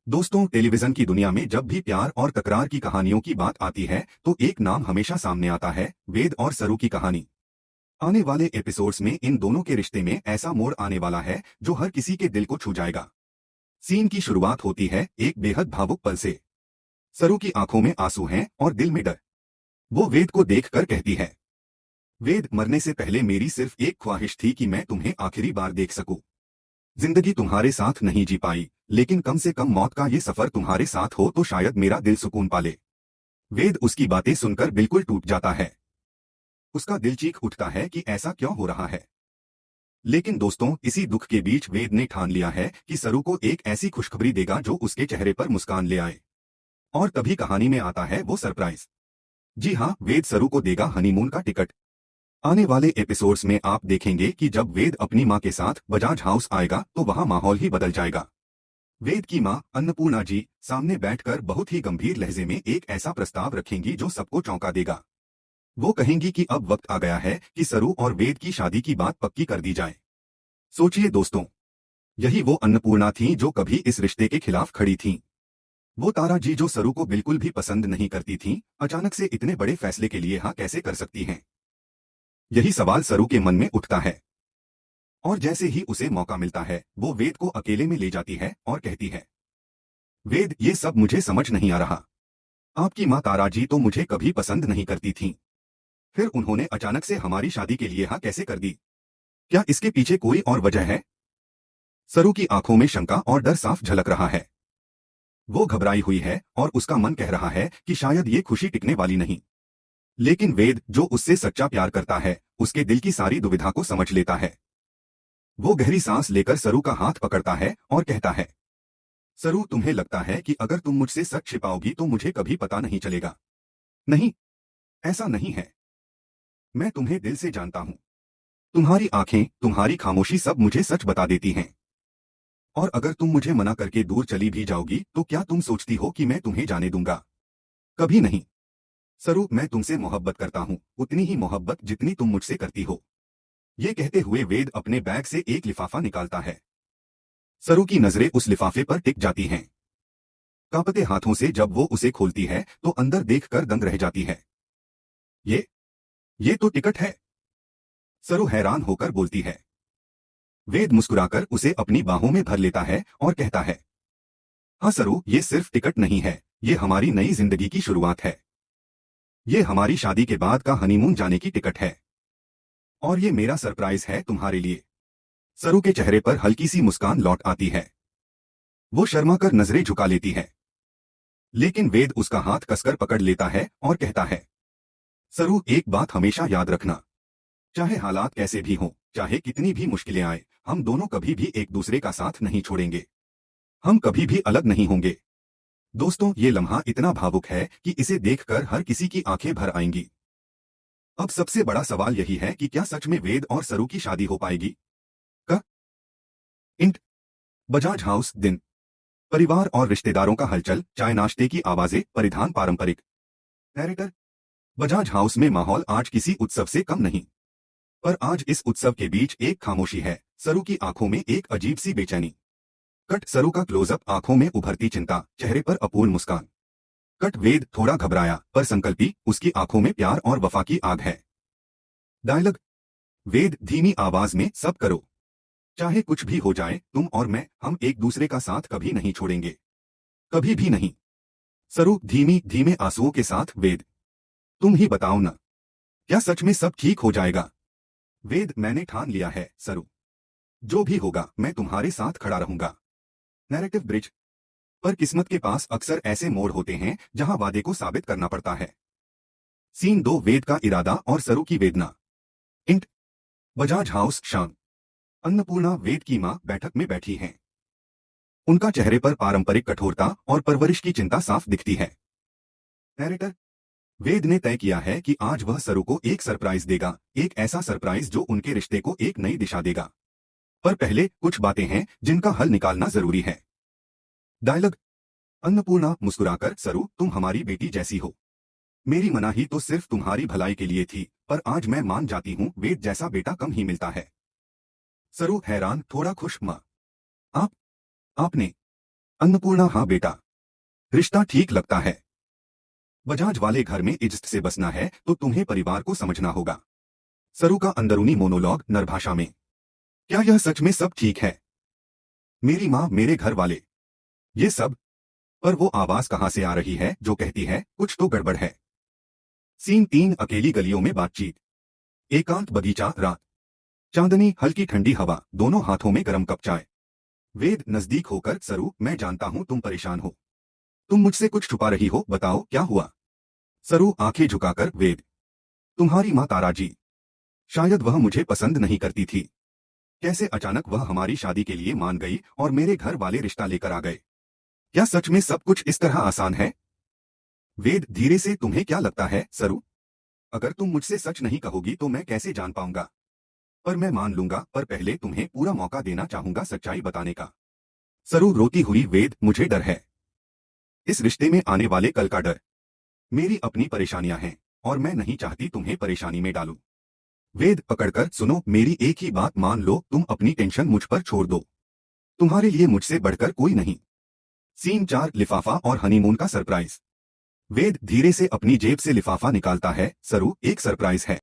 दोस्तों, टेलीविजन की दुनिया में जब भी प्यार और तकरार की कहानियों की बात आती है तो एक नाम हमेशा सामने आता है, वेद और सरू की कहानी। आने वाले एपिसोड्स में इन दोनों के रिश्ते में ऐसा मोड़ आने वाला है जो हर किसी के दिल को छू जाएगा। सीन की शुरुआत होती है एक बेहद भावुक पल से। सरू की आंखों में आंसू हैं और दिल में डर। वो वेद को देखकर कहती है, वेद, मरने से पहले मेरी सिर्फ एक ख्वाहिश थी कि मैं तुम्हें आखिरी बार देख सकूं। जिंदगी तुम्हारे साथ नहीं जी पाई, लेकिन कम से कम मौत का ये सफर तुम्हारे साथ हो तो शायद मेरा दिल सुकून पाले। वेद उसकी बातें सुनकर बिल्कुल टूट जाता है। उसका दिल चीख उठता है कि ऐसा क्यों हो रहा है। लेकिन दोस्तों, इसी दुख के बीच वेद ने ठान लिया है कि सरू को एक ऐसी खुशखबरी देगा जो उसके चेहरे पर मुस्कान ले आए। और तभी कहानी में आता है वो सरप्राइज। जी हाँ, वेद सरू को देगा हनीमून का टिकट। आने वाले एपिसोड्स में आप देखेंगे कि जब वेद अपनी माँ के साथ बजाज हाउस आएगा तो वहाँ माहौल ही बदल जाएगा। वेद की माँ अन्नपूर्णा जी सामने बैठकर बहुत ही गंभीर लहजे में एक ऐसा प्रस्ताव रखेंगी जो सबको चौंका देगा। वो कहेंगी कि अब वक्त आ गया है कि सरू और वेद की शादी की बात पक्की कर दी जाए। सोचिए दोस्तों, यही वो अन्नपूर्णा थी जो कभी इस रिश्ते के खिलाफ खड़ी थी। वो तारा जी जो सरू को बिल्कुल भी पसंद नहीं करती थी, अचानक से इतने बड़े फैसले के लिए हाँ कैसे कर सकती हैं। यही सवाल सरू के मन में उठता है। और जैसे ही उसे मौका मिलता है वो वेद को अकेले में ले जाती है और कहती है, वेद, ये सब मुझे समझ नहीं आ रहा। आपकी माँ तारा जी तो मुझे कभी पसंद नहीं करती थी, फिर उन्होंने अचानक से हमारी शादी के लिए हाँ कैसे कर दी। क्या इसके पीछे कोई और वजह है? सरू की आंखों में शंका और डर साफ झलक रहा है। वो घबराई हुई है और उसका मन कह रहा है कि शायद ये खुशी टिकने वाली नहीं। लेकिन वेद, जो उससे सच्चा प्यार करता है, उसके दिल की सारी दुविधा को समझ लेता है। वो गहरी सांस लेकर सरू का हाथ पकड़ता है और कहता है, सरू, तुम्हें लगता है कि अगर तुम मुझसे सच छिपाओगी तो मुझे कभी पता नहीं चलेगा। नहीं, ऐसा नहीं है। मैं तुम्हें दिल से जानता हूं। तुम्हारी आंखें, तुम्हारी खामोशी सब मुझे सच बता देती हैं। और अगर तुम मुझे मना करके दूर चली भी जाओगी तो क्या तुम सोचती हो कि मैं तुम्हें जाने दूंगा? कभी नहीं। सरू, मैं तुमसे मोहब्बत करता हूँ, उतनी ही मोहब्बत जितनी तुम मुझसे करती हो। ये कहते हुए वेद अपने बैग से एक लिफाफा निकालता है। सरू की नजरें उस लिफाफे पर टिक जाती हैं। कांपते हाथों से जब वो उसे खोलती है तो अंदर देखकर दंग रह जाती है। ये ये तो टिकट है। सरू हैरान होकर बोलती है। वेद मुस्कुराकर उसे अपनी बाहों में भर लेता है और कहता है, हाँ सरू, ये सिर्फ टिकट नहीं है, ये हमारी नई जिंदगी की शुरुआत है। ये हमारी शादी के बाद का हनीमून जाने की टिकट है। और ये मेरा सरप्राइज है तुम्हारे लिए। सरू के चेहरे पर हल्की सी मुस्कान लौट आती है। वो शर्मा कर नजरें झुका लेती है। लेकिन वेद उसका हाथ कसकर पकड़ लेता है और कहता है, सरू, एक बात हमेशा याद रखना। चाहे हालात कैसे भी हों, चाहे कितनी भी मुश्किलें आए, हम दोनों कभी भी एक दूसरे का साथ नहीं छोड़ेंगे। हम कभी भी अलग नहीं होंगे। दोस्तों, ये लम्हा इतना भावुक है कि इसे देखकर हर किसी की आंखें भर आएंगी। अब सबसे बड़ा सवाल यही है कि क्या सच में वेद और सरू की शादी हो पाएगी? क इंट बजाज हाउस दिन। परिवार और रिश्तेदारों का हलचल, चाय नाश्ते की आवाजें, परिधान पारंपरिक। नैरेटर, बजाज हाउस में माहौल आज किसी उत्सव से कम नहीं। पर आज इस उत्सव के बीच एक खामोशी है, सरू की आंखों में एक अजीब सी बेचैनी। कट सरू का क्लोजअप, आंखों में उभरती चिंता, चेहरे पर अपूर्ण मुस्कान। कट वेद, थोड़ा घबराया पर संकल्पी, उसकी आंखों में प्यार और वफा की आग है। डायलॉग, वेद, धीमी आवाज में, सब करो। चाहे कुछ भी हो जाए, तुम और मैं, हम एक दूसरे का साथ कभी नहीं छोड़ेंगे। कभी भी नहीं। सरू, धीमी धीमे आंसुओं के साथ, वेद, तुम ही बताओ ना, क्या सच में सब ठीक हो जाएगा? वेद, मैंने ठान लिया है सरू। जो भी होगा मैं तुम्हारे साथ खड़ा रहूंगा। Narrative bridge. पर किस्मत के पास अक्सर ऐसे मोड़ होते हैं जहां वादे को साबित करना पड़ता है। सीन 2, वेद का इरादा और सरू की वेदना। इंट बजाज हाउस, शाम। अन्नपूर्णा, वेद की मां, बैठक में बैठी हैं। उनका चेहरे पर पारंपरिक कठोरता और परवरिश की चिंता साफ दिखती है। नैरेटर, वेद ने तय किया है कि आज वह सरू को एक सरप्राइज देगा, एक ऐसा सरप्राइज जो उनके रिश्ते को एक नई दिशा देगा। पर पहले कुछ बातें हैं जिनका हल निकालना जरूरी है। डायलॉग, अन्नपूर्णा मुस्कुराकर, सरू, तुम हमारी बेटी जैसी हो। मेरी मनाही तो सिर्फ तुम्हारी भलाई के लिए थी, पर आज मैं मान जाती हूँ, वेद जैसा बेटा कम ही मिलता है। सरू हैरान, थोड़ा खुश, माँ, आप आपने अन्नपूर्णा हाँ बेटा, रिश्ता ठीक लगता है। बजाज वाले घर में इज्जत से बसना है तो तुम्हें परिवार को समझना होगा। सरू का अंदरूनी मोनोलॉग नर भाषा में। क्या यह सच में सब ठीक है? मेरी माँ, मेरे घर वाले, ये सब। पर वो आवाज कहाँ से आ रही है जो कहती है कुछ तो गड़बड़ है? सीन 3 अकेली गलियों में बातचीत। एकांत बगीचा, रात, चांदनी, हल्की ठंडी हवा, दोनों हाथों में गरम कप चाय। वेद नजदीक होकर, सरू मैं जानता हूं तुम परेशान हो, तुम मुझसे कुछ छुपा रही हो, बताओ क्या हुआ? सरू आंखें झुकाकर, वेद, तुम्हारी माँ तारा जी, शायद वह मुझे पसंद नहीं करती थी। कैसे अचानक वह हमारी शादी के लिए मान गई और मेरे घर वाले रिश्ता लेकर आ गए? क्या सच में सब कुछ इस तरह आसान है? वेद धीरे से, तुम्हें क्या लगता है सरू? अगर तुम मुझसे सच नहीं कहोगी तो मैं कैसे जान पाऊंगा? पर मैं मान लूंगा, पर पहले तुम्हें पूरा मौका देना चाहूंगा सच्चाई बताने का। सरू रोती हुई, वेद मुझे डर है, इस रिश्ते में आने वाले कल का डर। मेरी अपनी परेशानियां हैं और मैं नहीं चाहती तुम्हें परेशानी में डालूं। वेद पकड़कर, सुनो मेरी एक ही बात मान लो, तुम अपनी टेंशन मुझ पर छोड़ दो, तुम्हारे लिए मुझसे बढ़कर कोई नहीं। सीन 4 लिफाफा और हनीमून का सरप्राइज। वेद धीरे से अपनी जेब से लिफाफा निकालता है, सरू एक सरप्राइज है।